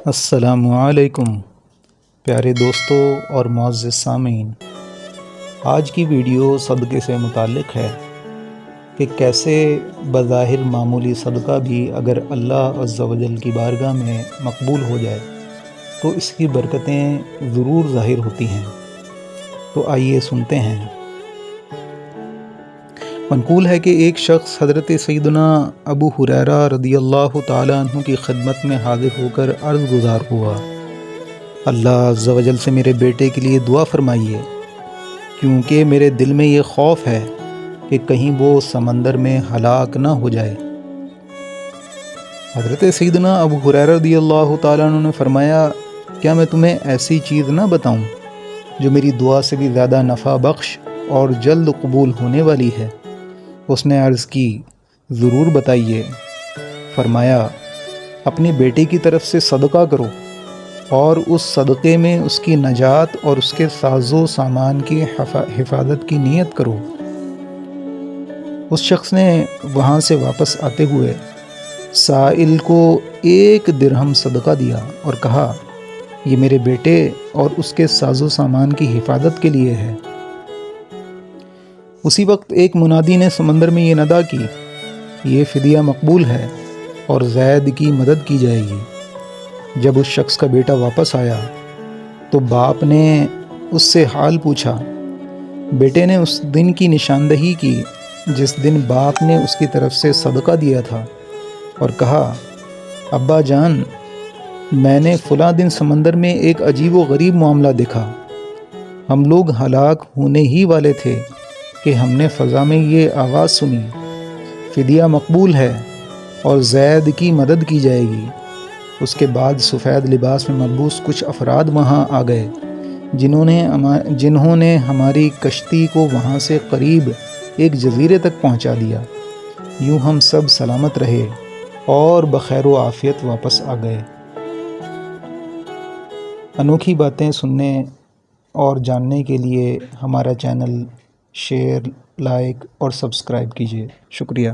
السلام علیکم پیارے دوستوں اور معزز سامعین، آج کی ویڈیو صدقے سے متعلق ہے کہ کیسے بظاہر معمولی صدقہ بھی اگر اللہ عز و جل کی بارگاہ میں مقبول ہو جائے تو اس کی برکتیں ضرور ظاہر ہوتی ہیں۔ تو آئیے سنتے ہیں۔ منقول ہے کہ ایک شخص حضرت سیدنا ابو ہریرہ رضی اللہ تعالیٰ عنہ کی خدمت میں حاضر ہو کر عرض گزار ہوا، اللہ عز و جل سے میرے بیٹے کے لیے دعا فرمائیے، کیونکہ میرے دل میں یہ خوف ہے کہ کہیں وہ سمندر میں ہلاک نہ ہو جائے۔ حضرت سیدنا ابو ہریرہ رضی اللہ تعالیٰ عنہ نے فرمایا، کیا میں تمہیں ایسی چیز نہ بتاؤں جو میری دعا سے بھی زیادہ نفع بخش اور جلد قبول ہونے والی ہے؟ اس نے عرض کی، ضرور بتائیے۔ فرمایا، اپنے بیٹے کی طرف سے صدقہ کرو اور اس صدقے میں اس کی نجات اور اس کے ساز و سامان کی حفاظت کی نیت کرو۔ اس شخص نے وہاں سے واپس آتے ہوئے سائل کو 1 درہم صدقہ دیا اور کہا، یہ میرے بیٹے اور اس کے ساز و سامان کی حفاظت کے لیے ہے۔ اسی وقت ایک منادی نے سمندر میں یہ ندا کی، یہ فدیہ مقبول ہے اور زید کی مدد کی جائے گی۔ جب اس شخص کا بیٹا واپس آیا تو باپ نے اس سے حال پوچھا۔ بیٹے نے اس دن کی نشاندہی کی جس دن باپ نے اس کی طرف سے صدقہ دیا تھا اور کہا، ابا جان، میں نے فلاں دن سمندر میں ایک عجیب و غریب معاملہ دیکھا۔ ہم لوگ ہلاک ہونے ہی والے تھے کہ ہم نے فضا میں یہ آواز سنی، فدیہ مقبول ہے اور زید کی مدد کی جائے گی۔ اس کے بعد سفید لباس میں ملبوس کچھ افراد وہاں آ گئے جنہوں نے ہماری کشتی کو وہاں سے قریب ایک جزیرے تک پہنچا دیا۔ یوں ہم سب سلامت رہے اور بخیر و عافیت واپس آ گئے۔ انوکھی باتیں سننے اور جاننے کے لیے ہمارا چینل شیئر، لائک اور سبسکرائب کیجیے۔ شکریہ۔